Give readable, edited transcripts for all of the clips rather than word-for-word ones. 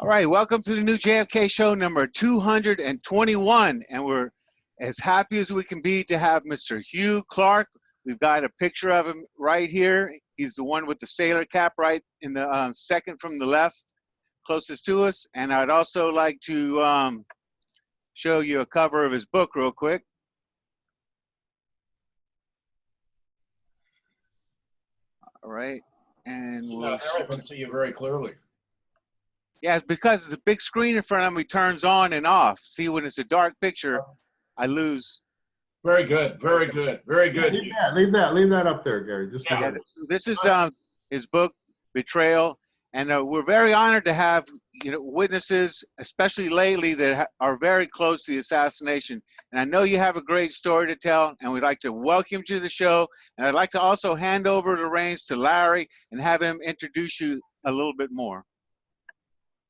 All right, welcome to the new JFK show number 221, and we're as happy as we can be to have Mr. Hugh Clark. We've got a picture of him right here. He's the one with the sailor cap right in the second from the left, closest to us. And I'd also like to show you a cover of his book real quick. All right, and we'll I can see you very clearly. Yeah, it's because it's a big screen in front of me, turns on and off. See, when it's a dark picture, I lose. Very good, very good, very good. Leave that up there, Gary. Just yeah, this is his book, Betrayal, and we're very honored to have witnesses, especially lately, that are very close to the assassination. And I know you have a great story to tell, and we'd like to welcome you to the show. And I'd like to also hand over the reins to Larry and have him introduce you a little bit more.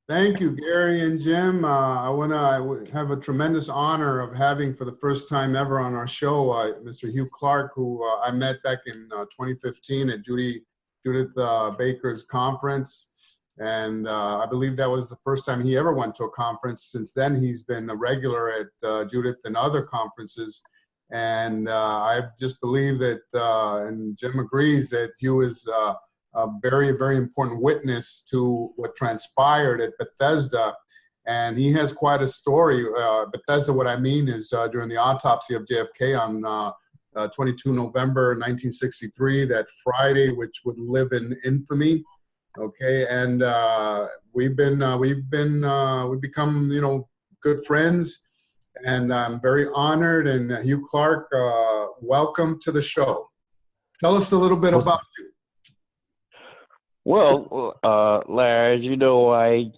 Thank you, Gary and Jim. I want to have a tremendous honor of having, for the first time ever on our show, Mr. Hugh Clark, who I met back in 2015 at Judith Baker's conference. And I believe that was the first time he ever went to a conference. Since then, he's been a regular at Judith and other conferences. And I just believe that, and Jim agrees, that Hugh is a very, very important witness to what transpired at Bethesda. And he has quite a story. Bethesda, what I mean is during the autopsy of JFK on 22 November 1963, that Friday, which would live in infamy. Okay, and we've become good friends, and I'm very honored. And Hugh Clark, welcome to the show. Tell us a little bit about you. Well, Larry, as you know, I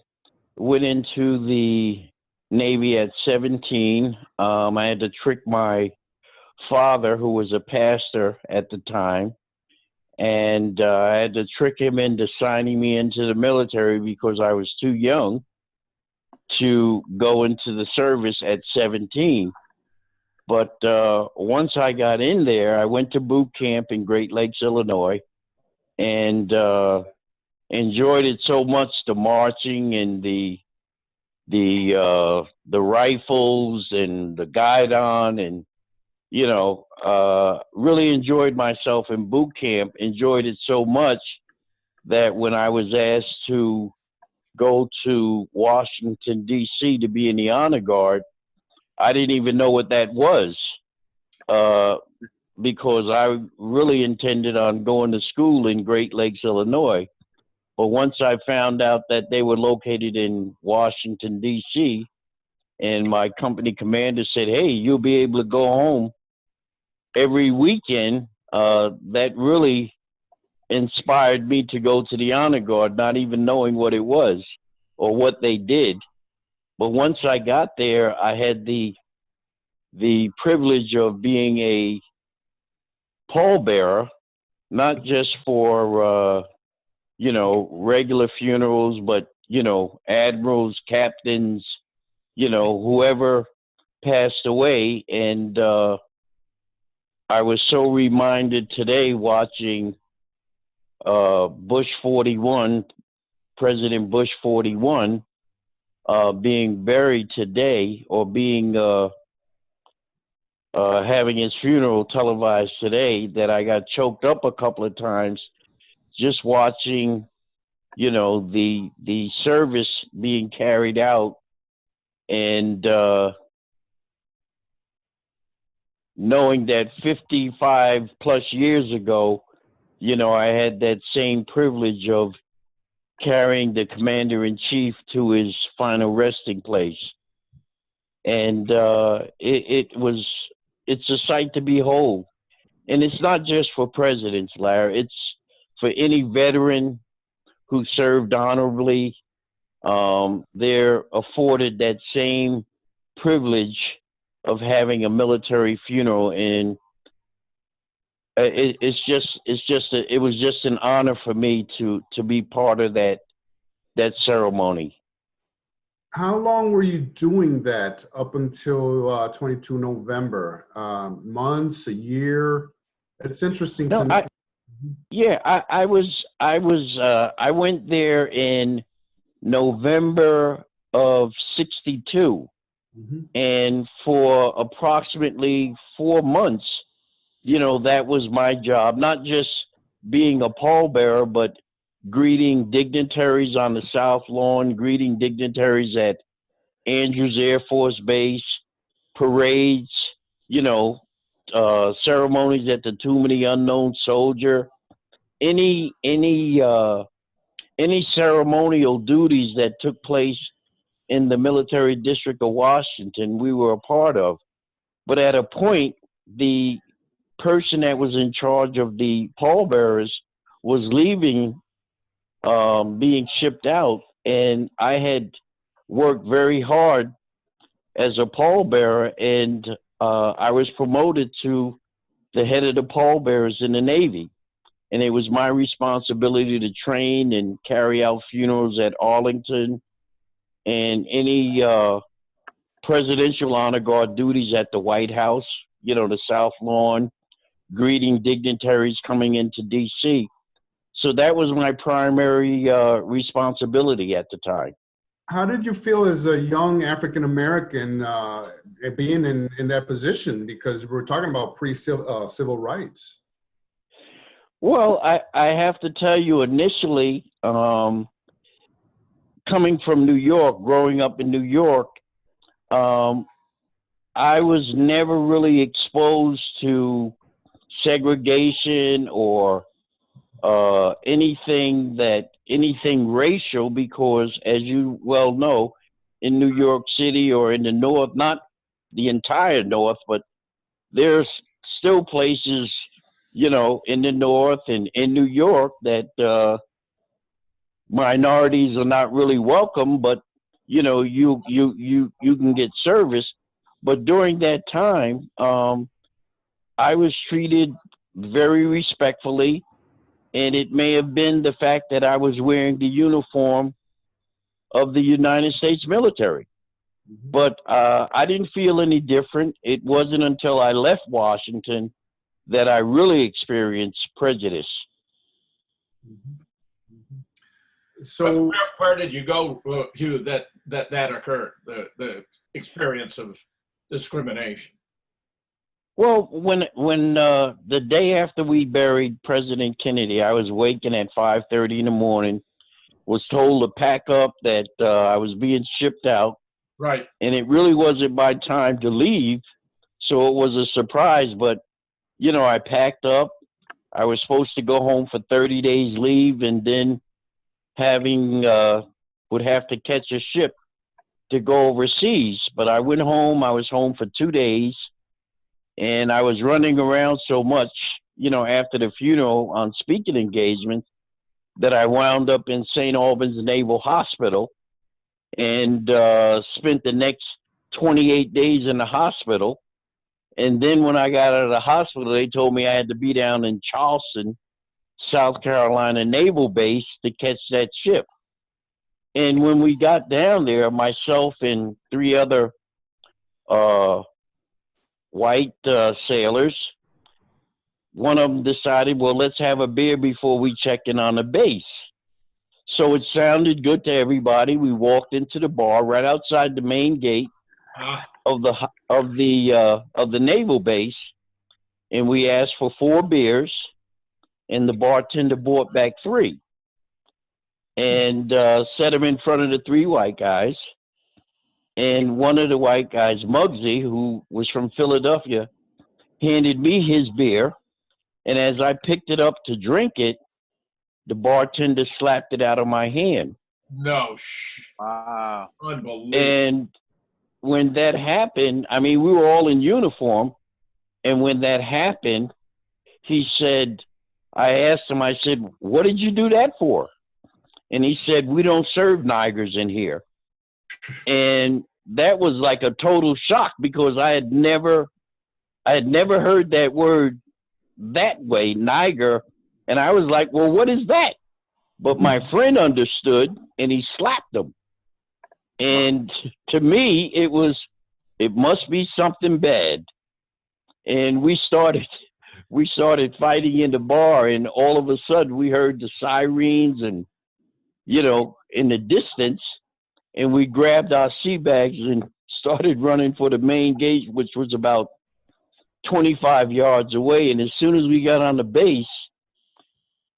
went into the Navy at 17. I had to trick my father, who was a pastor at the time, and I had to trick him into signing me into the military because I was too young to go into the service at 17. But once I got in there, I went to boot camp in Great Lakes, Illinois, and enjoyed it so much, the marching and the rifles and the guidon, and really enjoyed myself in boot camp. Enjoyed it so much that when I was asked to go to Washington, D.C. to be in the honor guard, I didn't even know what that was, because I really intended on going to school in Great Lakes, Illinois. But once I found out that they were located in Washington, D.C., and my company commander said, hey, you'll be able to go home every weekend, that really inspired me to go to the honor guard, not even knowing what it was or what they did. But once I got there, I had the privilege of being a pallbearer, not just for regular funerals, but, admirals, captains, whoever passed away. And I was so reminded today watching Bush 41, President Bush 41, being buried today, or being having his funeral televised today, that I got choked up a couple of times just watching, the service being carried out, and knowing that 55 plus years ago, I had that same privilege of carrying the commander-in-chief to his final resting place. And it's a sight to behold. And it's not just for presidents, Larry. It's for any veteran who served honorably. They're afforded that same privilege of having a military funeral, and it was just an honor for me to be part of that ceremony. How long were you doing that up until 22 November? Months, a year? It's interesting to know. I went there in November of '62. Mhm. And for approximately 4 months, that was my job, not just being a pallbearer, but greeting dignitaries on the South Lawn, greeting dignitaries at Andrews Air Force Base, parades, you know, ceremonies at the Tomb of the Unknown Soldier, any ceremonial duties that took place in the military district of Washington, we were a part of. But at a point, the person that was in charge of the pallbearers was leaving, being shipped out, and I had worked very hard as a pallbearer, and I was promoted to the head of the pallbearers in the Navy. And it was my responsibility to train and carry out funerals at Arlington and any presidential honor guard duties at the White House, the South Lawn, greeting dignitaries coming into D.C. So that was my primary responsibility at the time. How did you feel as a young African American being in that position? Because we're talking about civil rights. Well, I have to tell you, initially, coming from New York, growing up in New York, I was never really exposed to segregation or anything racial, because, as you well know, in New York City or in the North, not the entire North, but there's still places, in the North and in New York that minorities are not really welcome, but you can get service. But during that time, I was treated very respectfully, and it may have been the fact that I was wearing the uniform of the United States military. But I didn't feel any different. It wasn't until I left Washington that I really experienced prejudice. So where did you go, Hugh, that occurred, the experience of discrimination? Well, when the day after we buried President Kennedy, I was waking at 5:30 in the morning, was told to pack up, that I was being shipped out. Right. And it really wasn't my time to leave, so it was a surprise. But, I packed up. I was supposed to go home for 30 days leave, and then would have to catch a ship to go overseas. But I went home. I was home for 2 days. And I was running around so much, after the funeral on speaking engagements, that I wound up in St. Albans Naval Hospital and spent the next 28 days in the hospital. And then when I got out of the hospital, they told me I had to be down in Charleston, South Carolina Naval Base to catch that ship. And when we got down there, myself and 3 other white sailors, one of them decided, well, let's have a beer before we check in on the base. So it sounded good to everybody. We walked into the bar right outside the main gate of the naval base, and we asked for 4 beers, and the bartender brought back 3, and set them in front of the 3 white guys. And one of the white guys, Muggsy, who was from Philadelphia, handed me his beer. And as I picked it up to drink it, the bartender slapped it out of my hand. No. Wow. Unbelievable. And when that happened, we were all in uniform. And when that happened, he said, I asked him, I said, what did you do that for? And he said, we don't serve Nigers in here. And that was like a total shock, because I had never heard that word that way, Niger. And I was like, well, what is that? But my friend understood, and he slapped him. And to me, it must be something bad. And we started fighting in the bar, and all of a sudden we heard the sirens, and in the distance, and we grabbed our sea bags and started running for the main gate, which was about 25 yards away. And as soon as we got on the base,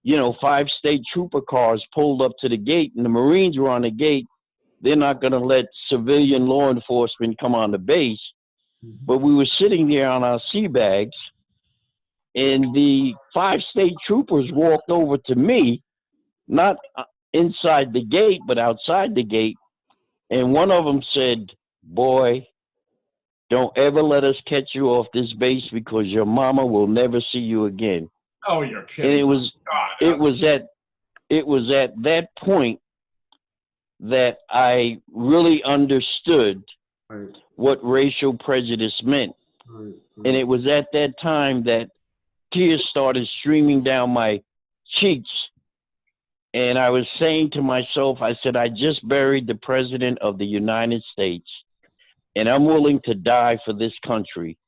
5 state trooper cars pulled up to the gate, and the Marines were on the gate. They're not going to let civilian law enforcement come on the base. But we were sitting there on our sea bags, and the 5 state troopers walked over to me, not inside the gate, but outside the gate. And one of them said, "Boy, don't ever let us catch you off this base because your mama will never see you again." Oh, you're kidding. And God, it was at that point that I really understood what racial prejudice meant. And it was at that time that tears started streaming down my cheeks. And I was saying to myself, I said, I just buried the President of the United States, and I'm willing to die for this country,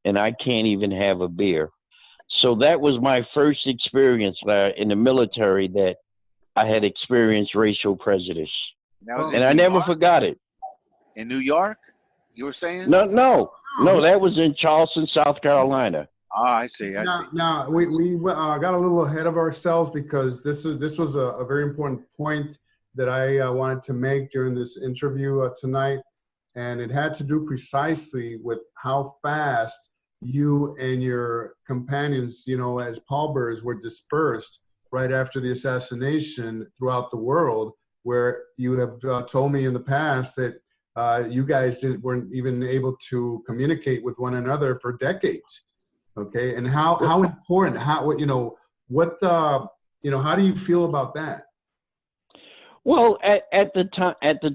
and I can't even have a beer. So that was my first experience in the military, that I had experienced racial prejudice. And I never forgot it. In New York, you were saying? No, that was in Charleston, South Carolina. Ah, I see. Now we got a little ahead of ourselves, because this was a very important point that I wanted to make during this interview tonight, and it had to do precisely with how fast you and your companions, as pallbearers, were dispersed right after the assassination throughout the world, where you have told me in the past that you guys weren't even able to communicate with one another for decades. Okay, and how important? How do you feel about that? Well, at the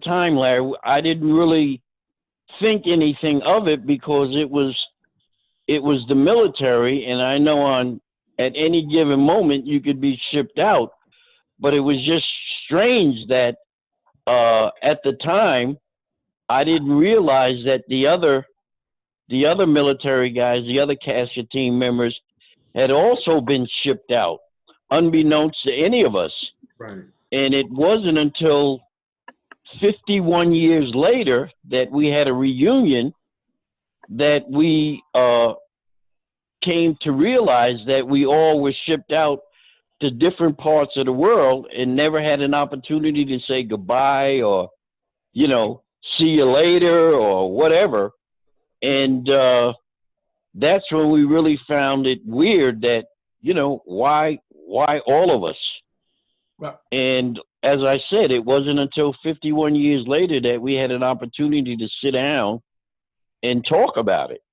time, Larry, I didn't really think anything of it, because it was the military, and I know at any given moment you could be shipped out. But it was just strange that at the time I didn't realize that the other military guys, the other casket team members, had also been shipped out, unbeknownst to any of us. Right. And it wasn't until 51 years later that we had a reunion that we came to realize that we all were shipped out to different parts of the world and never had an opportunity to say goodbye or, see you later or whatever. And that's when we really found it weird that, why all of us? Well, and as I said, it wasn't until 51 years later that we had an opportunity to sit down and talk about it.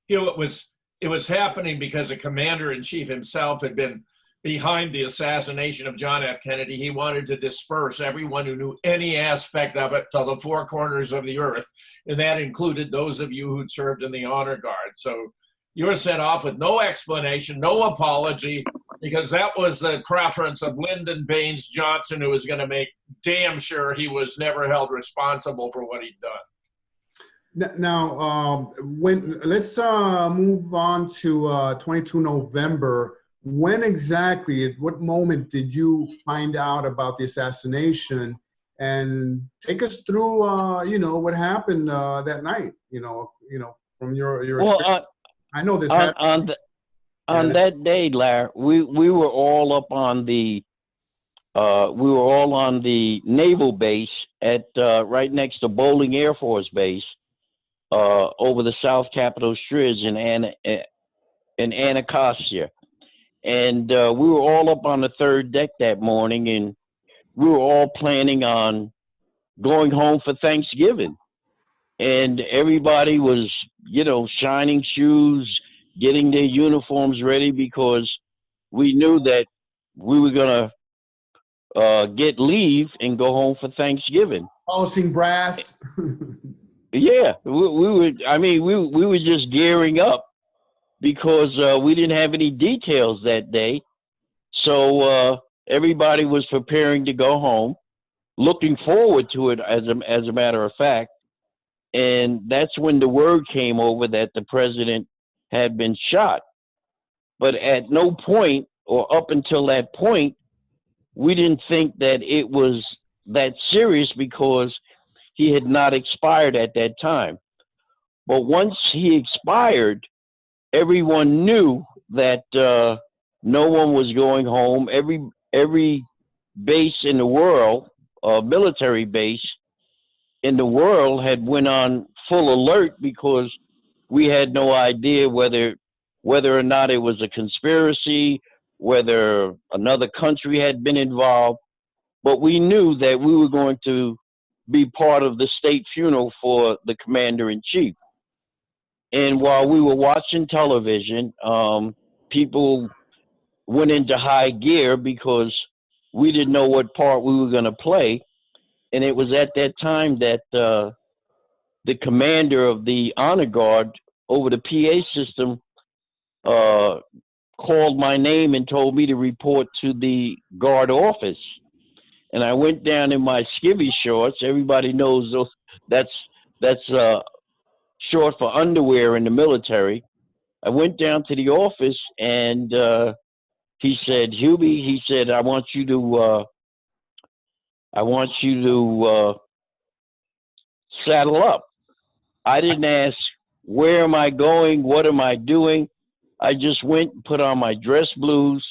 It was happening because the commander-in-chief himself had been behind the assassination of John F. Kennedy. He wanted to disperse everyone who knew any aspect of it to the 4 corners of the earth, and that included those of you who'd served in the honor guard. So you were sent off with no explanation, no apology, because that was the preference of Lyndon Baines Johnson, who was going to make damn sure he was never held responsible for what he'd done. Now, let's move on to 22 November. When exactly, at what moment did you find out about the assassination? And take us through, what happened that night. From your experience. I know this happened. On that day, Larry, we were all up on the naval base at right next to Bowling Air Force Base, over the South Capitol Stridge in Anacostia. And we were all up on the 3rd deck that morning, and we were all planning on going home for Thanksgiving. And everybody was, shining shoes, getting their uniforms ready, because we knew that we were going to get leave and go home for Thanksgiving. Polishing brass. Yeah, we were just gearing up, because we didn't have any details that day. So everybody was preparing to go home, looking forward to it, as a matter of fact. And that's when the word came over that the president had been shot. But at no point, or up until that point, we didn't think that it was that serious because he had not expired at that time. But once he expired, everyone knew that no one was going home. Every base in the world, military base in the world, had went on full alert because we had no idea whether or not it was a conspiracy, whether another country had been involved. But we knew that we were going to be part of the state funeral for the commander in chief. And while we were watching television, people went into high gear because we didn't know what part we were going to play. And it was at that time that the commander of the honor guard over the PA system uh, called my name and told me to report to the guard office. And I went down in my skivvy shorts. Everybody knows those. That's short for underwear in the military. I went down to the office and he said, "Hubie," he said, I want you to saddle up." I didn't ask, where am I going? What am I doing? I just went and put on my dress blues.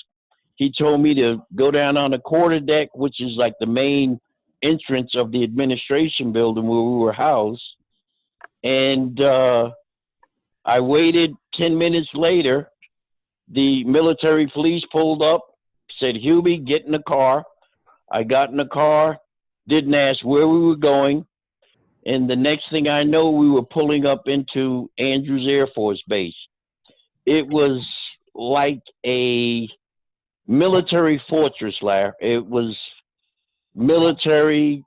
He told me to go down on the quarterdeck, which is like the main entrance of the administration building where we were housed. And I waited 10 minutes later. The military police pulled up, said, "Hubie, get in the car." I got in the car, didn't ask where we were going. And the next thing I know, we were pulling up into Andrews Air Force Base. It was like a military fortress, Larry. It was military,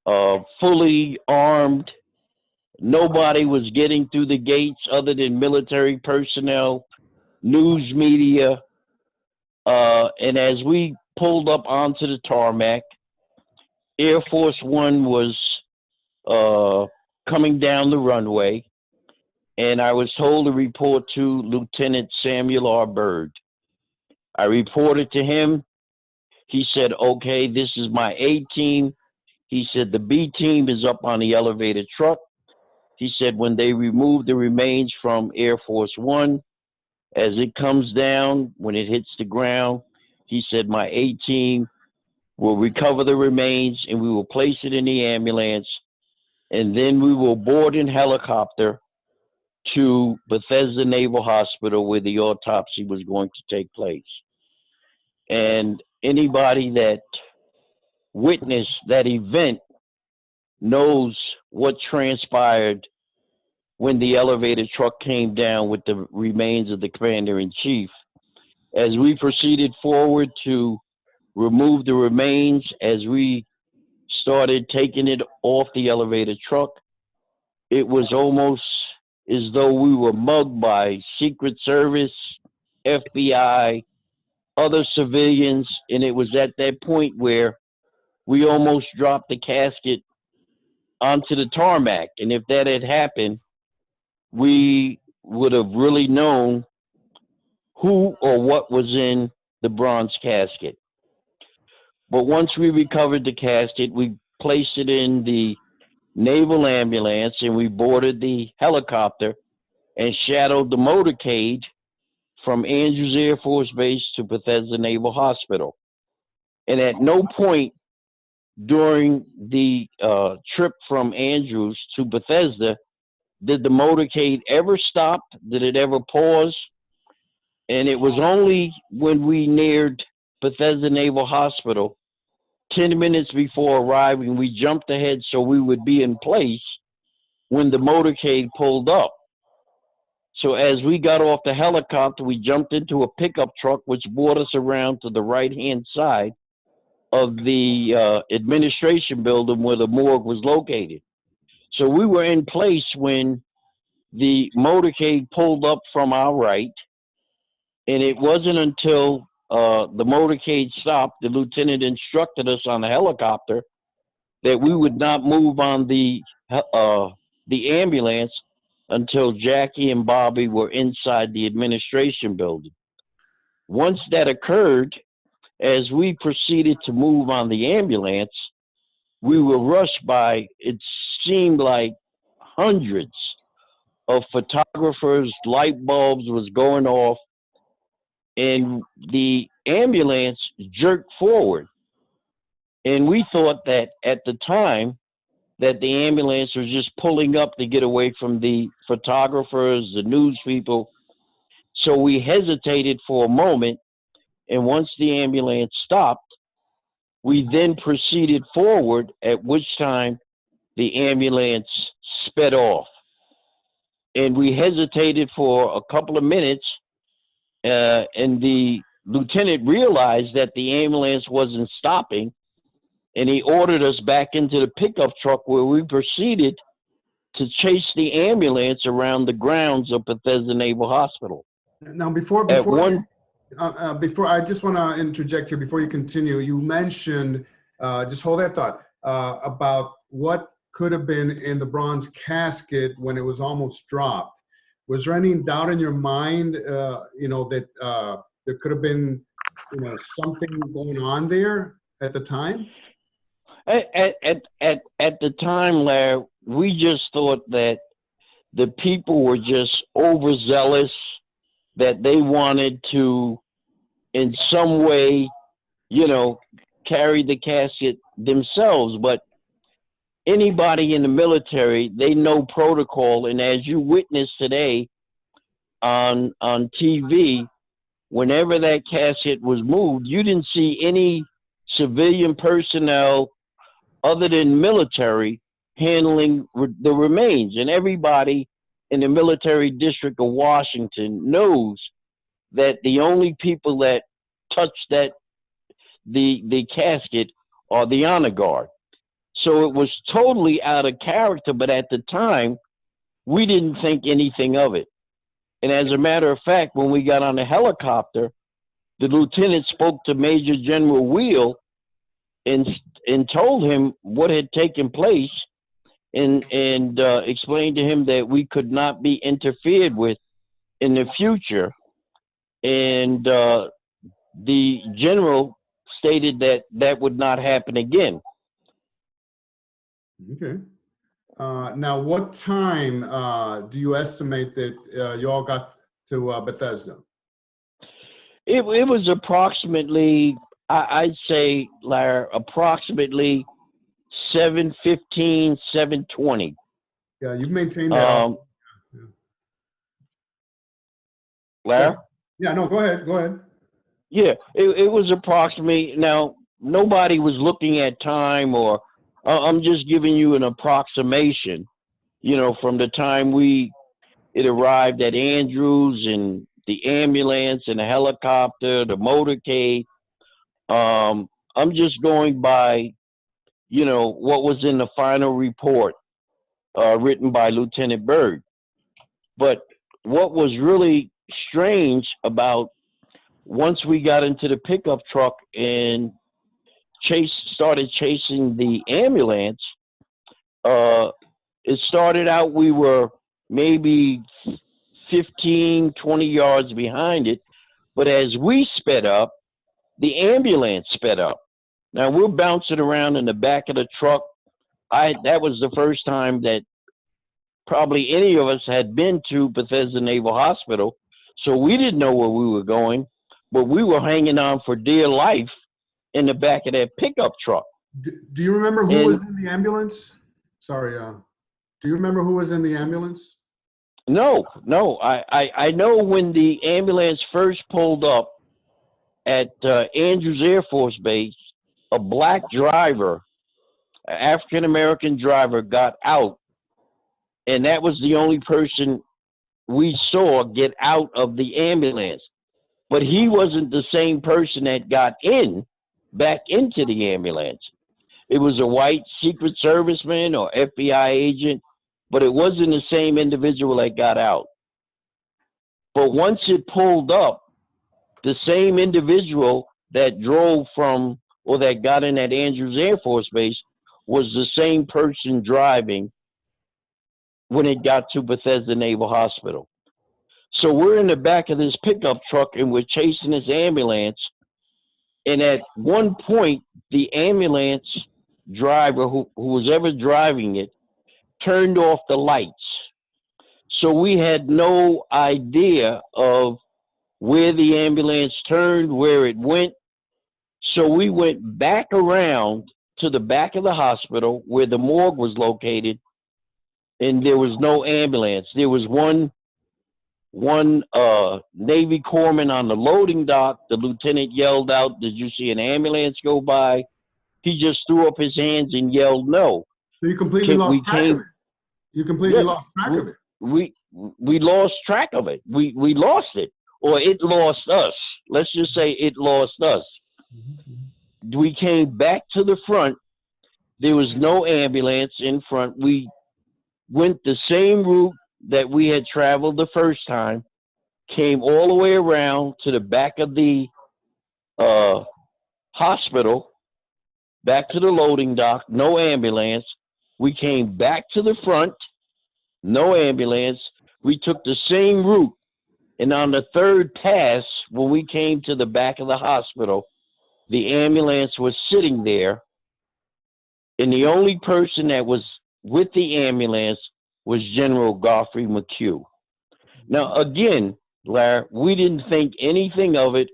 fully armed. Nobody was getting through the gates other than military personnel, news media. And as we pulled up onto the tarmac, Air Force One was uh, coming down the runway, and I was told to report to Lieutenant Samuel R. Bird. I reported to him. He said, "Okay, this is my A team." He said, "The B team is up on the elevated truck." He said, "When they remove the remains from Air Force One, as it comes down, when it hits the ground," he said, "my A team will recover the remains and we will place it in the ambulance, and then we will board in helicopter to Bethesda Naval Hospital where the autopsy was going to take place." And anybody that witnessed that event knows what transpired when the elevator truck came down with the remains of the commander in chief. As we proceeded forward to remove the remains, as we started taking it off the elevator truck, it was almost as though we were mugged by Secret Service, FBI, other civilians, and it was at that point where we almost dropped the casket onto the tarmac. And if that had happened, we would have really known who or what was in the bronze casket. But once we recovered the casket, we placed it in the naval ambulance and we boarded the helicopter and shadowed the motorcade from Andrews Air Force Base to Bethesda Naval Hospital. And at no point during the trip from Andrews to Bethesda did the motorcade ever stop, did it ever pause. And it was only when we neared Bethesda Naval Hospital, 10 minutes before arriving, we jumped ahead so we would be in place when the motorcade pulled up. So as we got off the helicopter, we jumped into a pickup truck, which brought us around to the right-hand side of the administration building where the morgue was located. So we were in place when the motorcade pulled up from our right, and it wasn't until the motorcade stopped, the lieutenant instructed us on the helicopter that we would not move on the ambulance until Jackie and Bobby were inside the administration building. Once that occurred, as we proceeded to move on the ambulance, we were rushed by, it seemed like hundreds of photographers, light bulbs was going off, and the ambulance jerked forward. And we thought that at the time that the ambulance was just pulling up to get away from the photographers, the news people. So we hesitated for a moment, and once the ambulance stopped, we then proceeded forward, at which time the ambulance sped off. And we hesitated for a couple of minutes, and the lieutenant realized that the ambulance wasn't stopping, and he ordered us back into the pickup truck, where we proceeded to chase the ambulance around the grounds of Bethesda Naval Hospital. Now, before I just want to interject here before you continue. You mentioned, just hold that thought, about what could have been in the bronze casket when it was almost dropped. Was there any doubt in your mind, that there could have been, something going on there at the time? At the time, Larry, we just thought that the people were just overzealous, that they wanted to, in some way, carry the casket themselves. But anybody in the military, they know protocol. And as you witnessed today on TV, whenever that casket was moved, you didn't see any civilian personnel other than military handling the remains. And everybody in the military district of Washington knows that the only people that touch the casket are the honor guard. So it was totally out of character, but at the time, we didn't think anything of it. And as a matter of fact, when we got on the helicopter, the lieutenant spoke to Major General Wheel and told him what had taken place, and explained to him that we could not be interfered with in the future. And the general stated that that would not happen again. Okay. Now, what time do you estimate that you all got to Bethesda? It was approximately, I'd say, Larry, approximately 7:15, 7:20. Yeah, you've maintained that. Larry? Yeah, no, go ahead. Yeah, it was approximately. Now, nobody was looking at time, or I'm just giving you an approximation, from the time it arrived at Andrews, and the ambulance and the helicopter, the motorcade. I'm just going by, what was in the final report written by Lieutenant Byrd. But what was really strange about, once we got into the pickup truck and started chasing the ambulance, it started out, we were maybe 15, 20 yards behind it. But as we sped up, the ambulance sped up. Now we're bouncing around in the back of the truck. That was the first time that probably any of us had been to Bethesda Naval Hospital. So we didn't know where we were going, but we were hanging on for dear life in the back of that pickup truck. Do you remember who was in the ambulance? Sorry, do you remember who was in the ambulance? No. I know when the ambulance first pulled up at Andrews Air Force Base, a black driver, African-American driver, got out. And that was the only person we saw get out of the ambulance. But he wasn't the same person that got back into the ambulance. It was a white Secret Serviceman or FBI agent, but it wasn't the same individual that got out. But once it pulled up, the same individual that drove from, or that got in at Andrews Air Force Base, was the same person driving when it got to Bethesda Naval Hospital. So we're in the back of this pickup truck and we're chasing this ambulance. And at one point, the ambulance driver, who was ever driving it, turned off the lights. So we had no idea of where the ambulance turned, where it went. So we went back around to the back of the hospital where the morgue was located, and there was no ambulance. There was one Navy corpsman on the loading dock. The lieutenant yelled out, "Did you see an ambulance go by?" He just threw up his hands and yelled, "No." So you completely lost track of it. You completely lost track of it. We lost track of it. We lost it, or it lost us. Let's just say it lost us. We came back to the front. There was no ambulance in front. We went the same route that we had traveled the first time, came all the way around to the back of the hospital, back to the loading dock, no ambulance. We came back to the front, no ambulance. We took the same route. And on the third pass, when we came to the back of the hospital, the ambulance was sitting there. And the only person that was with the ambulance was General Godfrey McHugh. Now, again, Larry, we didn't think anything of it.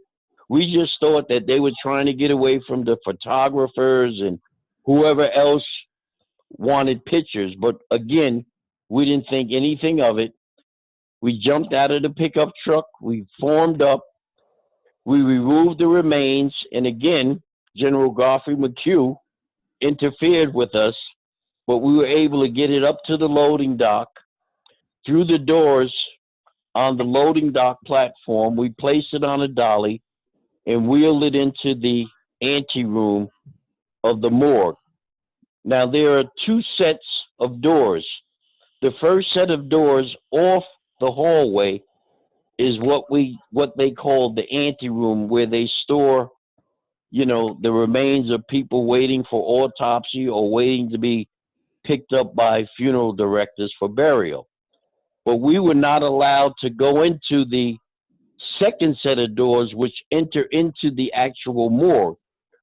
We just thought that they were trying to get away from the photographers and whoever else wanted pictures. But again, we didn't think anything of it. We jumped out of the pickup truck. We formed up. We removed the remains. And again, General Godfrey McHugh interfered with us, but we were able to get it up to the loading dock, through the doors on the loading dock platform. We placed it on a dolly and wheeled it into the anteroom of the morgue. Now, there are two sets of doors. The first set of doors off the hallway is what they call the anteroom, where they store, the remains of people waiting for autopsy or waiting to be picked up by funeral directors for burial. But we were not allowed to go into the second set of doors, which enter into the actual morgue.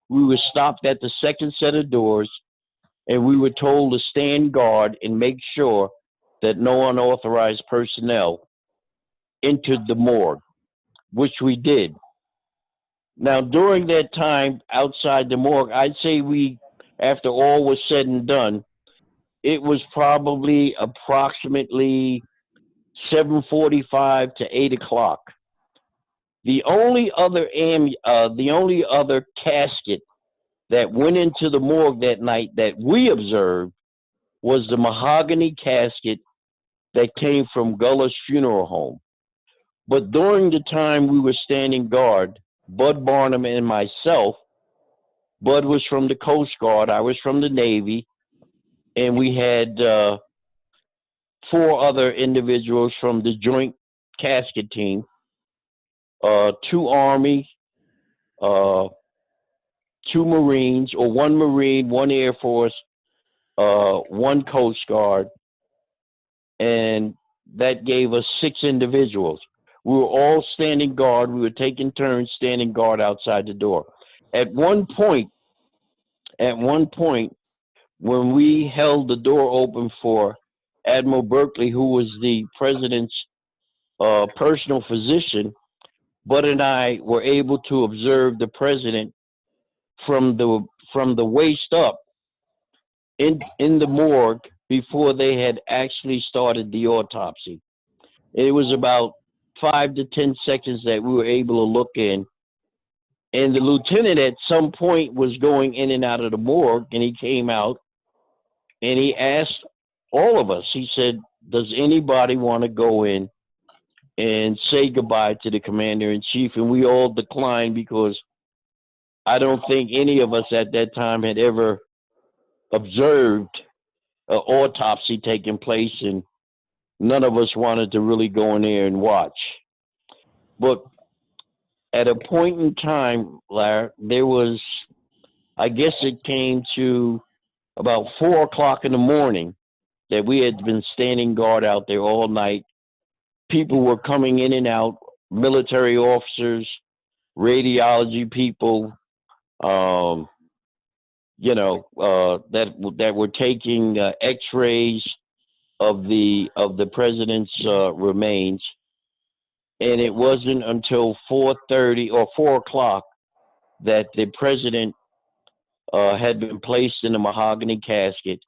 We were stopped at the second set of doors, and we were told to stand guard and make sure that no unauthorized personnel entered the morgue, which we did. Now, during that time outside the morgue, I'd say after all was said and done, it was probably approximately 7:45 to 8 o'clock. The only other casket that went into the morgue that night that we observed was the mahogany casket that came from Guller's Funeral Home. But during the time we were standing guard, Bud Barnum and myself, Bud was from the Coast Guard, I was from the Navy, and we had 4 other individuals from the Joint Casket Team, 2 Army, 2 Marines, or 1 Marine, 1 Air Force, 1 Coast Guard, and that gave us 6 individuals. We were all standing guard. We were taking turns standing guard outside the door. At one point, when we held the door open for Admiral Berkeley, who was the president's personal physician, Bud and I were able to observe the president from the waist up in the morgue before they had actually started the autopsy. It was about 5 to 10 seconds that we were able to look in. And the lieutenant at some point was going in and out of the morgue, and he came out and he asked all of us, he said, "Does anybody want to go in and say goodbye to the commander-in-chief?" And we all declined, because I don't think any of us at that time had ever observed an autopsy taking place, and none of us wanted to really go in there and watch. But at a point in time, Larry, there was, I guess it came to about 4 o'clock in the morning that we had been standing guard out there all night. People were coming in and out, military officers, radiology people, that were taking X-rays of the president's remains, and it wasn't until 4:30 or 4 o'clock that the president had been placed in a mahogany casket.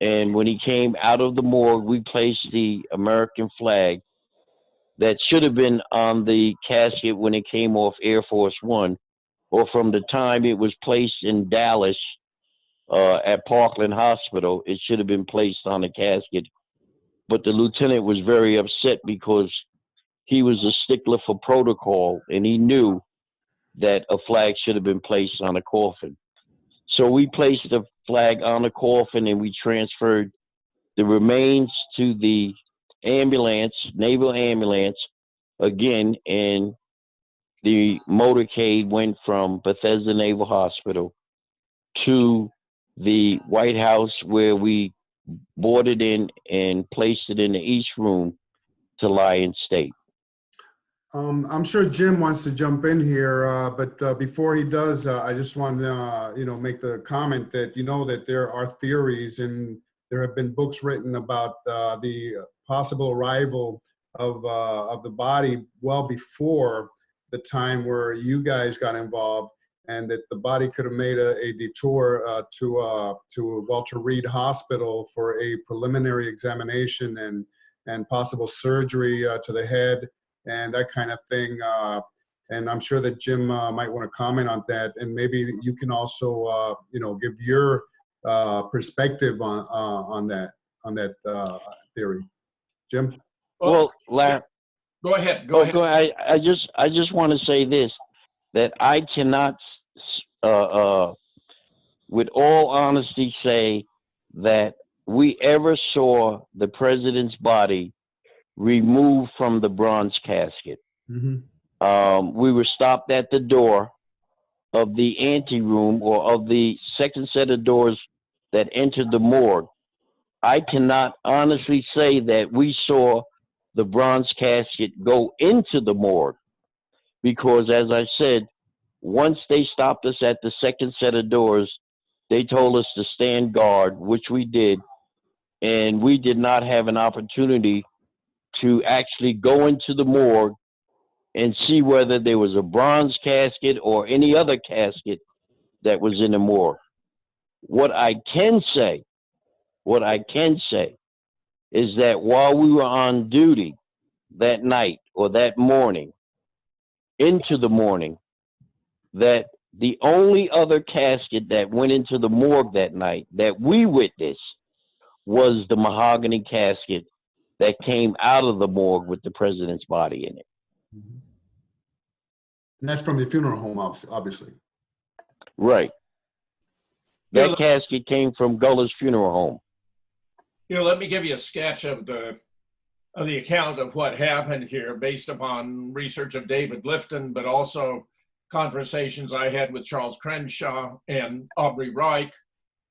And when he came out of the morgue, we placed the American flag that should have been on the casket when it came off Air Force One, or from the time it was placed in Dallas at Parkland Hospital, it should have been placed on the casket. But the lieutenant was very upset because he was a stickler for protocol, and he knew that a flag should have been placed on a coffin. So we placed the flag on the coffin, and we transferred the remains to the ambulance, naval ambulance, again, and the motorcade went from Bethesda Naval Hospital to the White House, where we boarded in and placed it in the East Room to lie in state. I'm sure Jim wants to jump in here, but before he does, I just want to, make the comment that that there are theories and there have been books written about the possible arrival of the body well before the time where you guys got involved, and that the body could have made a detour to Walter Reed Hospital for a preliminary examination and possible surgery to the head and that kind of thing. And I'm sure that Jim might want to comment on that, and maybe you can also give your perspective on that theory. Jim? Well, Larry, go ahead. Go ahead. I just want to say this, that I cannot, with all honesty, say that we ever saw the president's body removed from the bronze casket. Mm-hmm. We were stopped at the door of the anteroom, or of the second set of doors that entered the morgue. I cannot honestly say that we saw the bronze casket go into the morgue, because, as I said, once they stopped us at the second set of doors, they told us to stand guard, which we did, and we did not have an opportunity to actually go into the morgue and see whether there was a bronze casket or any other casket that was in the morgue. What I can say is that while we were on duty that night or that morning, into the morning, that the only other casket that went into the morgue that night that we witnessed was the mahogany casket that came out of the morgue with the president's body in it. Mm-hmm. And that's from the funeral home, obviously. Right. That casket came from Guller's funeral home. Let me give you a sketch of the account of what happened here, based upon research of David Lifton, but also conversations I had with Charles Crenshaw and Aubrey Reich.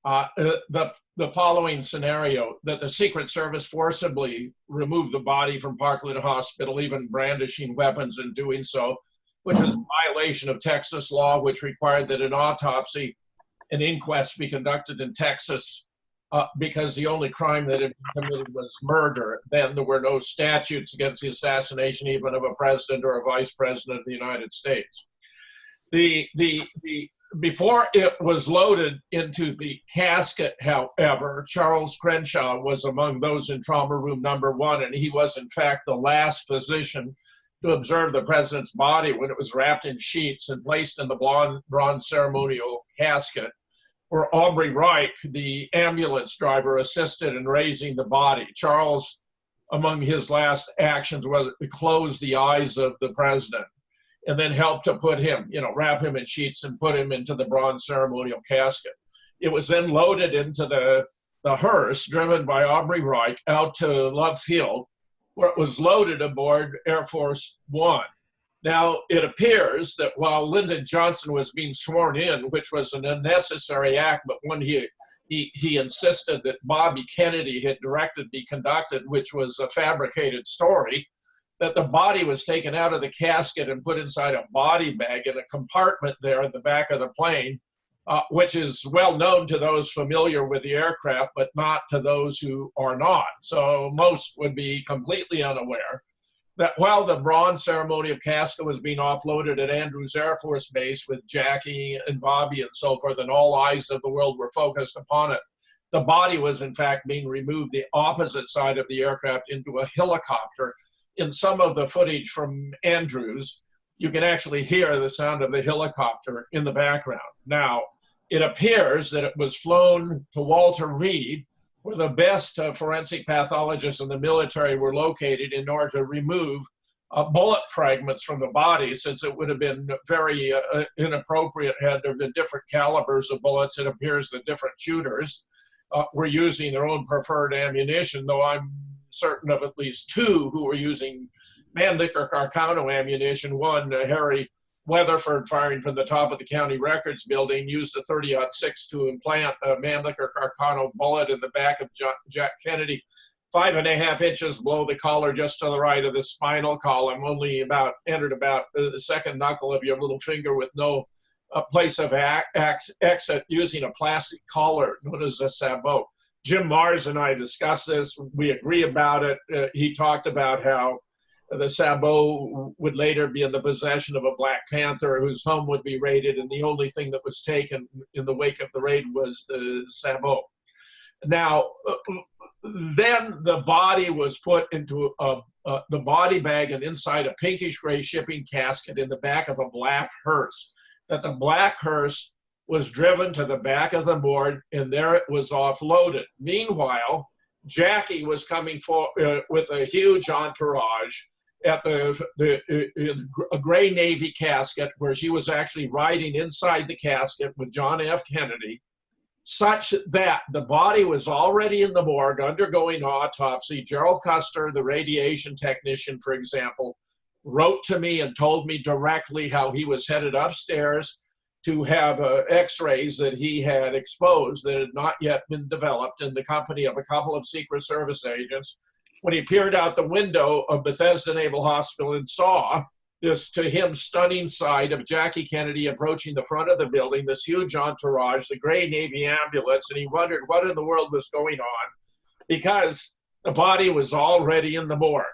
The following scenario: that the Secret Service forcibly removed the body from Parkland Hospital, even brandishing weapons in doing so, which was a violation of Texas law, which required that an autopsy, an inquest, be conducted in Texas, because the only crime that had been committed was murder. Then there were no statutes against the assassination even of a president or a vice president of the United States. Before it was loaded into the casket, however, Charles Crenshaw was among those in trauma room number 1, and he was in fact the last physician to observe the president's body when it was wrapped in sheets and placed in the bronze ceremonial casket, where Aubrey Reich, the ambulance driver, assisted in raising the body. Charles, among his last actions, was to close the eyes of the president, and then helped to put him, wrap him in sheets and put him into the bronze ceremonial casket. It was then loaded into the hearse, driven by Aubrey Reich, out to Love Field, where it was loaded aboard Air Force One. Now, it appears that while Lyndon Johnson was being sworn in, which was an unnecessary act, but when he insisted that Bobby Kennedy had directed be conducted, which was a fabricated story, that the body was taken out of the casket and put inside a body bag in a compartment there at the back of the plane, which is well known to those familiar with the aircraft, but not to those who are not. So most would be completely unaware that while the bronze ceremony of casket was being offloaded at Andrews Air Force Base with Jackie and Bobby and so forth, and all eyes of the world were focused upon it, the body was in fact being removed the opposite side of the aircraft into a helicopter. In some of the footage from Andrews, you can actually hear the sound of the helicopter in the background. Now, it appears that it was flown to Walter Reed, where the best forensic pathologists in the military were located in order to remove bullet fragments from the body, since it would have been very inappropriate had there been different calibers of bullets. It appears that different shooters were using their own preferred ammunition, though I'm certain of at least two who were using Mannlicher Carcano ammunition. One, Harry Weatherford, firing from the top of the county records building, used a 30-06 to implant a Mannlicher Carcano bullet in the back of Jack Kennedy, 5.5 inches below the collar, just to the right of the spinal column, only entered about the second knuckle of your little finger with no place of exit, using a plastic collar known as a sabot. Jim Mars and I discussed this. We agree about it. He talked about how the sabot would later be in the possession of a Black Panther whose home would be raided, and the only thing that was taken in the wake of the raid was the sabot. Now, then the body was put into the body bag and inside a pinkish gray shipping casket in the back of a black hearse. That the black hearse was driven to the back of the morgue, and there it was offloaded. Meanwhile, Jackie was coming with a huge entourage at a gray Navy casket, where she was actually riding inside the casket with John F. Kennedy, such that the body was already in the morgue undergoing autopsy. Gerald Custer, the radiation technician, for example, wrote to me and told me directly how he was headed upstairs to have x-rays that he had exposed that had not yet been developed in the company of a couple of Secret Service agents. When he peered out the window of Bethesda Naval Hospital and saw this, to him, stunning sight of Jackie Kennedy approaching the front of the building, this huge entourage, the gray Navy ambulance, and he wondered what in the world was going on, because the body was already in the morgue.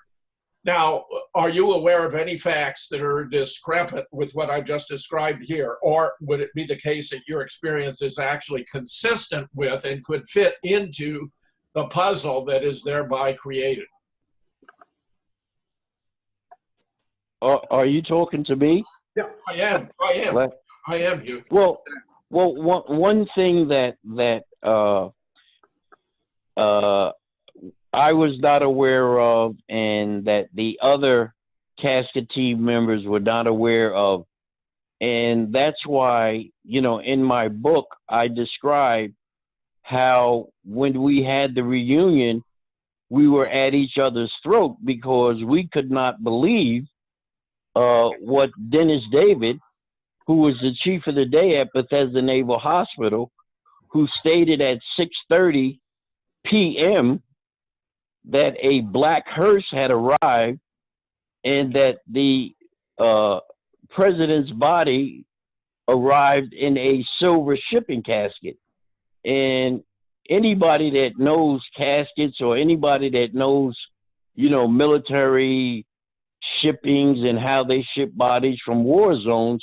Now, are you aware of any facts that are discrepant with what I've just described here? Or would it be the case that your experience is actually consistent with and could fit into the puzzle that is thereby created? Are you talking to me? Yeah. I am, Hugh. Well, one thing that I was not aware of, and that the other casket team members were not aware of. And that's why, in my book, I describe how when we had the reunion, we were at each other's throat because we could not believe what Dennis David, who was the chief of the day at Bethesda Naval Hospital, who stated at 6:30 p.m. that a black hearse had arrived and that the president's body arrived in a silver shipping casket. And anybody that knows caskets, or anybody that knows, military shippings and how they ship bodies from war zones,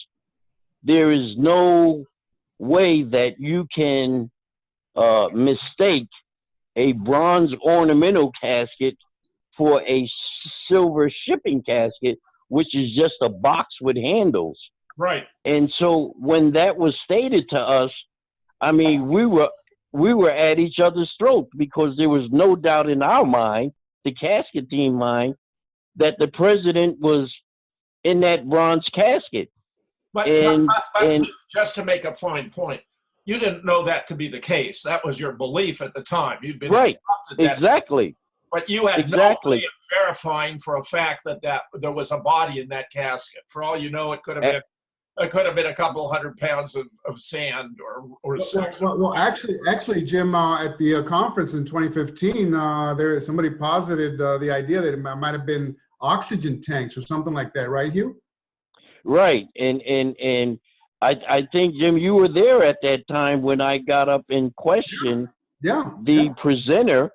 there is no way that you can mistake a bronze ornamental casket for a silver shipping casket, which is just a box with handles. Right. And so when that was stated to us, I mean, we were at each other's throat, because there was no doubt in our mind, the casket team mind, that the president was in that bronze casket. But just to make a fine point, you didn't know that to be the case. That was your belief at the time. You'd been right. Exactly. But you had no way of verifying for a fact that there was a body in that casket. For all you know, it could have been a couple $100 pounds of sand or something. Well, actually, Jim, at the conference in 2015, somebody posited the idea that it might have been oxygen tanks or something like that, right, Hugh? Right. And I think, Jim, you were there at that time when I got up and questioned Yeah. the presenter,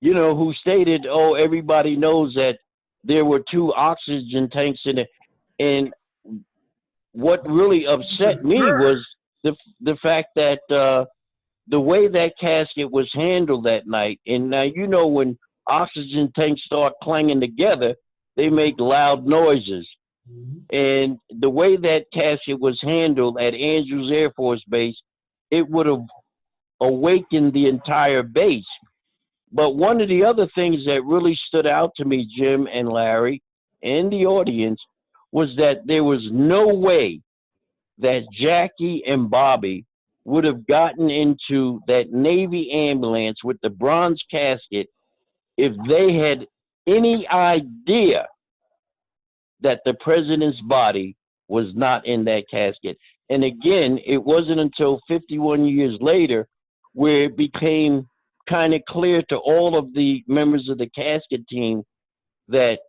you know, who stated, oh, everybody knows that there were two oxygen tanks in it. And what really upset me was the fact that the way that casket was handled that night. And now, you know, when oxygen tanks start clanging together, they make loud noises. And the way that casket was handled at Andrews Air Force Base, it would have awakened the entire base. But one of the other things that really stood out to me, Jim and Larry, and the audience, was that there was no way that Jackie and Bobby would have gotten into that Navy ambulance with the bronze casket if they had any idea that the president's body was not in that casket. And again, it wasn't until 51 years later where it became kind of clear to all of the members of the casket team that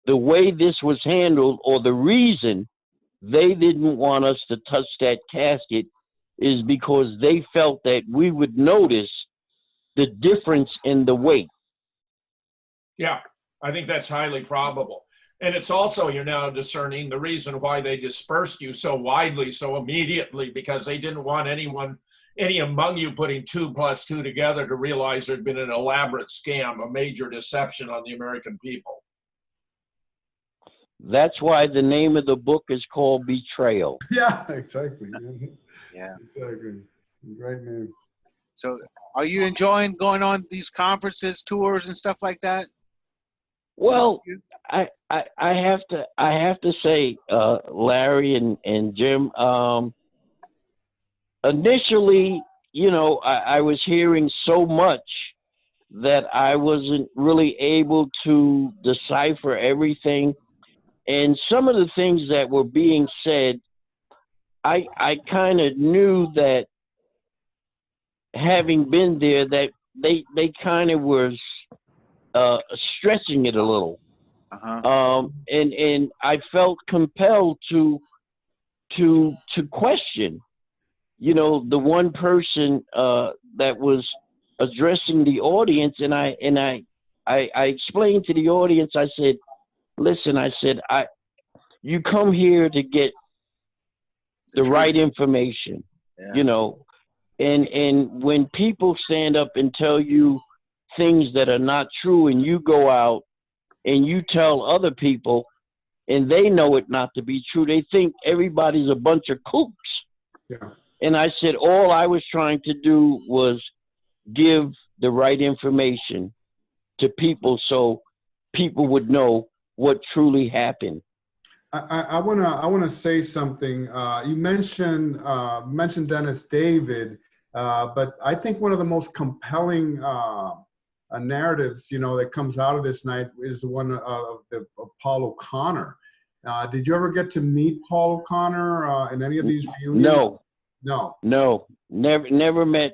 the way this was handled, or the reason they didn't want us to touch that casket, is because they felt that we would notice the difference in the weight. Yeah, I think that's highly probable. And it's also, you're now discerning the reason why they dispersed you so widely, so immediately, because they didn't want any among you putting 2 + 2 together to realize there'd been an elaborate scam, a major deception on the American people. That's why the name of the book is called Betrayal. Yeah, exactly. Yeah. Exactly. Great name. So are you enjoying going on these conferences, tours, and stuff like that? Well, I have to say, Larry and Jim, initially, you know, I was hearing so much that I wasn't really able to decipher everything. And some of the things that were being said, I kind of knew that, having been there, that they kind of was stretching it a little. And I felt compelled to question, you know, the one person that was addressing the audience, and I explained to the audience. I said, listen, I said, you come here to get the right information, you know, and when people stand up and tell you things that are not true, and you go out and you tell other people and they know it not to be true, they think everybody's a bunch of kooks. Yeah. And I said, all I was trying to do was give the right information to people so people would know what truly happened. I wanna say something. You mentioned Dennis David, but I think one of the most compelling narratives, you know, that comes out of this night is the one of Paul O'Connor. Did you ever get to meet Paul O'Connor in any of these reunions? No, never met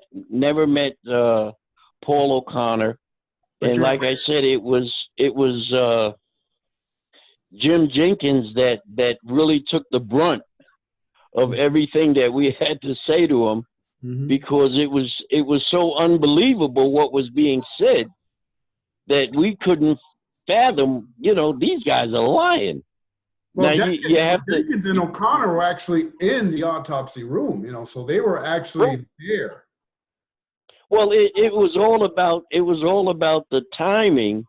Paul O'Connor. But and like I said, it was Jim Jenkins that really took the brunt of everything that we had to say to him, because it was so unbelievable what was being said that we couldn't fathom. You know, these guys are lying. Well, now Jenkins and O'Connor were actually in the autopsy room, you know, so they were actually there. Well, it was all about the timing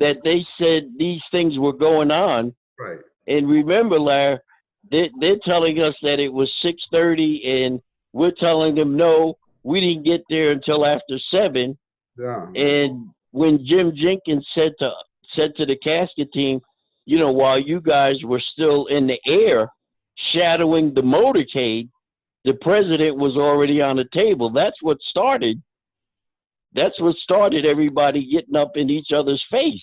that they said these things were going on. Right. And remember, Larry, they're telling us that it was 6:30, and we're telling them no, we didn't get there until after 7. Yeah. And when Jim Jenkins said to the casket team, you know, while you guys were still in the air shadowing the motorcade, the president was already on the table. That's what started everybody getting up in each other's face.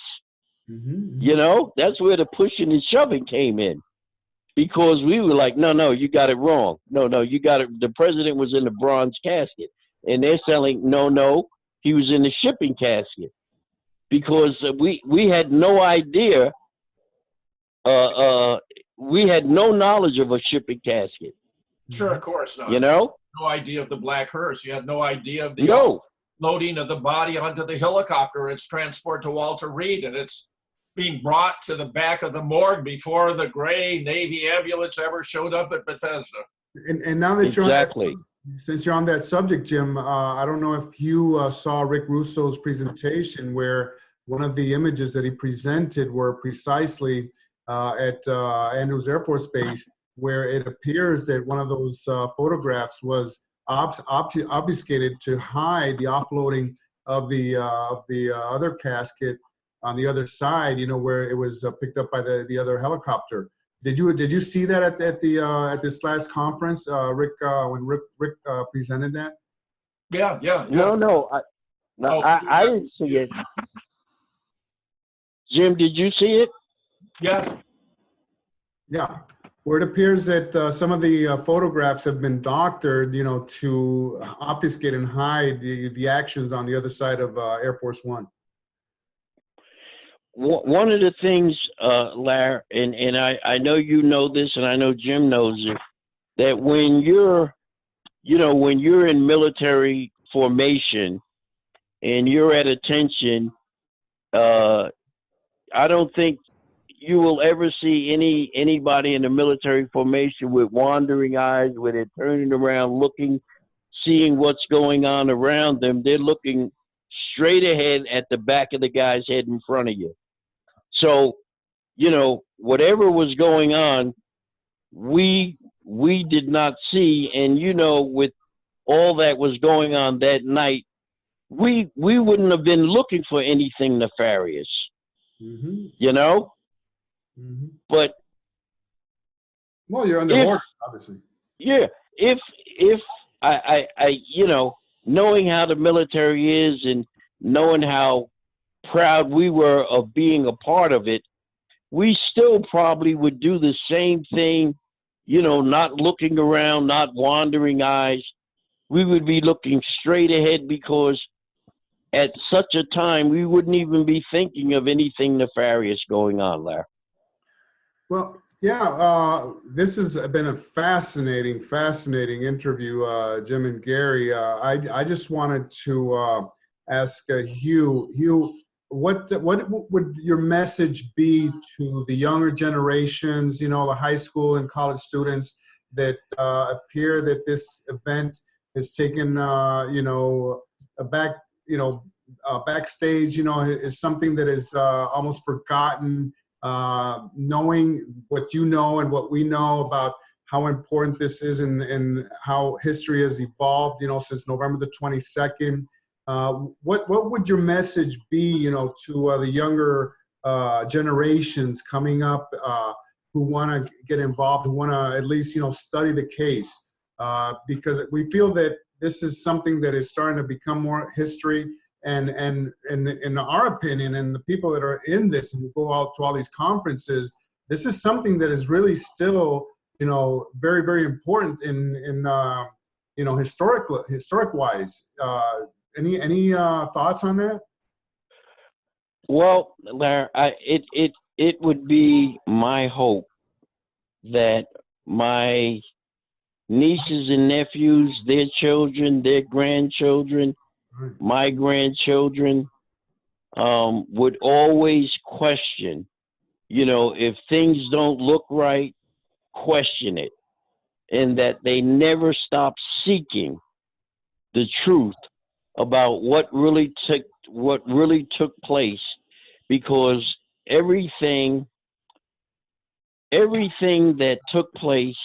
You know, that's where the pushing and shoving came in, because we were like, no, you got it wrong. No, you got it. The president was in the bronze casket, and they're saying, no, he was in the shipping casket. because we had no idea. We had no knowledge of a shipping casket. Sure, of course not. You know? No idea of the black hearse. You had no idea of the No. loading of the body onto the helicopter. It's transport to Walter Reed, and it's being brought to the back of the morgue before the gray Navy ambulance ever showed up at Bethesda. And now that Exactly. since you're on that subject, Jim, I don't know if you saw Rick Russo's presentation where one of the images that he presented were precisely at Andrews Air Force Base, where it appears that one of those photographs was obfuscated to hide the offloading of the other casket on the other side, you know, where it was picked up by the other helicopter. Did you see that at this last conference, Rick, when Rick presented that? Yeah. No, I didn't see it. Jim, did you see it? Yes. Yeah, where it appears that some of the photographs have been doctored, you know, to obfuscate and hide the actions on the other side of Air Force One. One of the things, Larry, and I know you know this, and I know Jim knows it, that when you're in military formation and you're at attention, I don't think you will ever see anybody in the military formation with wandering eyes, with it turning around, looking, seeing what's going on around them. They're looking straight ahead at the back of the guy's head in front of you. So, you know, whatever was going on, we did not see. And, you know, with all that was going on that night, we wouldn't have been looking for anything nefarious, you know? But well, you're under orders, obviously. Yeah, if I you know, knowing how the military is and knowing how proud we were of being a part of it, we still probably would do the same thing, you know, not looking around, not wandering eyes. We would be looking straight ahead because at such a time we wouldn't even be thinking of anything nefarious going on, Larry. Well, yeah, this has been a fascinating interview, Jim and Gary. I just wanted to ask Hugh. Hugh, what would your message be to the younger generations, you know, the high school and college students that appear that this event has taken, you know, backstage, you know, is something that is almost forgotten? Knowing what you know and what we know about how important this is and how history has evolved, you know, since November the 22nd. What would your message be, you know, to the younger generations coming up who want to get involved, who want to at least, you know, study the case? Because we feel that this is something that is starting to become more history. And in our opinion, and the people that are in this and go out to all these conferences, this is something that is really still, you know, very, very important in you know, historic wise. Any thoughts on that? Well, Larry, it would be my hope that my nieces and nephews, their children, their grandchildren, my grandchildren would always question, you know, if things don't look right, question it, and that they never stop seeking the truth about what really took place, because everything that took place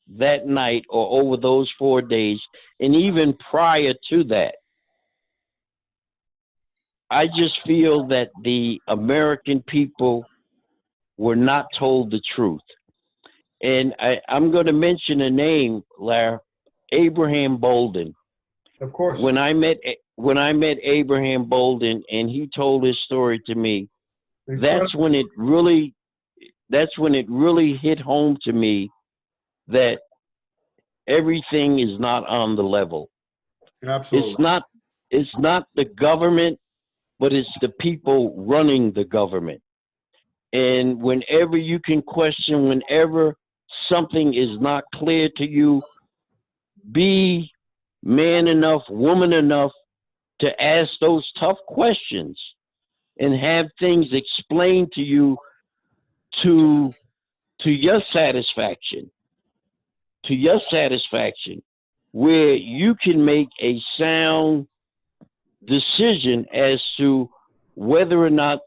that night or over those 4 days, and even prior to that, I just feel that the American people were not told the truth. And I'm going to mention a name, Larry, Abraham Bolden. Of course. When I met Abraham Bolden and he told his story to me, that's when it really hit home to me that everything is not on the level. Absolutely. It's not the government but it's the people running the government. And whenever you can question, whenever something is not clear to you, be man enough, woman enough to ask those tough questions and have things explained to you to your satisfaction, where you can make a sound decision as to whether or not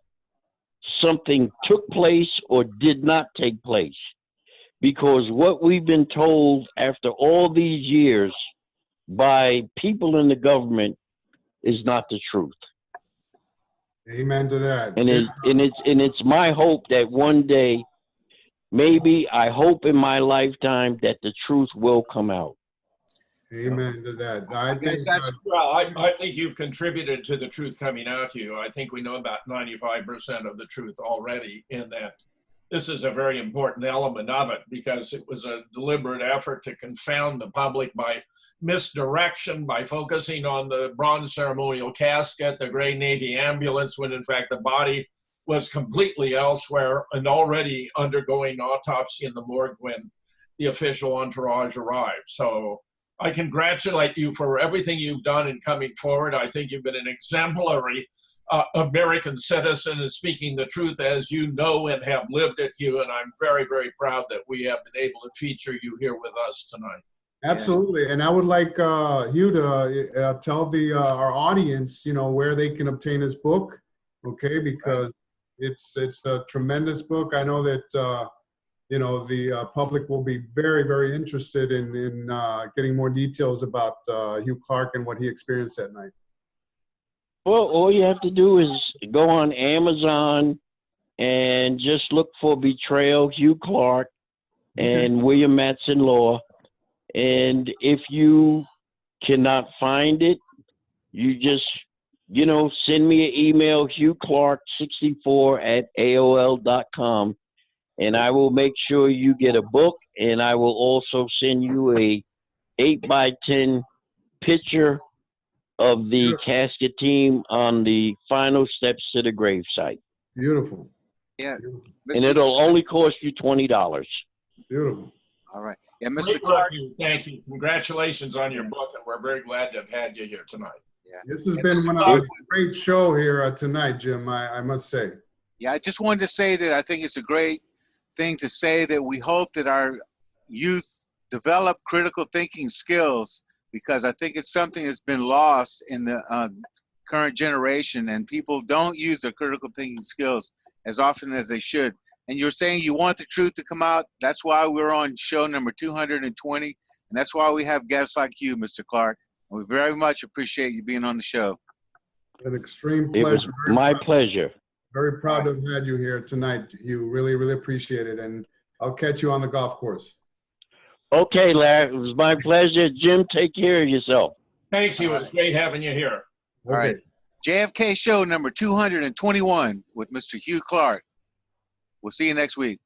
something took place or did not take place. Because what we've been told after all these years by people in the government is not the truth. Amen to that. And it's my hope that one day, maybe I hope in my lifetime, that the truth will come out. Amen to that. I think, well, I think you've contributed to the truth coming out to you. I think we know about 95% of the truth already, in that this is a very important element of it, because it was a deliberate effort to confound the public by misdirection, by focusing on the bronze ceremonial casket, the gray Navy ambulance, when in fact the body was completely elsewhere and already undergoing autopsy in the morgue when the official entourage arrived. So I congratulate you for everything you've done in coming forward. I think you've been an exemplary American citizen and speaking the truth as you know and have lived it, Hugh. And I'm very, very proud that we have been able to feature you here with us tonight. Absolutely. And I would like Hugh to tell our audience, where they can obtain his book, okay? Because it's a tremendous book. I know that, the public will be very, very interested in getting more details about Hugh Clark and what he experienced that night. Well, all you have to do is go on Amazon and just look for Betrayal, Hugh Clark, and William Matson Law. And if you cannot find it, you just, send me an email, hughclark64@aol.com, and I will make sure you get a book, and I will also send you a 8x10 picture of the casket team on the final steps to the gravesite. Beautiful. Yeah. And it'll only cost you $20. Beautiful. All right. Yeah, Mr. Clark. Thank you. Congratulations on your book, and we're very glad to have had you here tonight. Yeah. This has been one of a great show here tonight, Jim, I must say. Yeah, I just wanted to say that I think it's a great thing to say that we hope that our youth develop critical thinking skills, because I think it's something that's been lost in the current generation, and people don't use their critical thinking skills as often as they should. And you're saying you want the truth to come out. That's why we're on show number 220, and that's why we have guests like you, Mr. Clark. And we very much appreciate you being on the show. An extreme pleasure. It was my pleasure. Very proud to have had you here tonight. You really, really appreciate it, and I'll catch you on the golf course. Okay, Larry, it was my pleasure. Jim, take care of yourself. Thanks, Hugh. It's great having you here. All right. JFK show number 221 with Mr. Hugh Clark. We'll see you next week.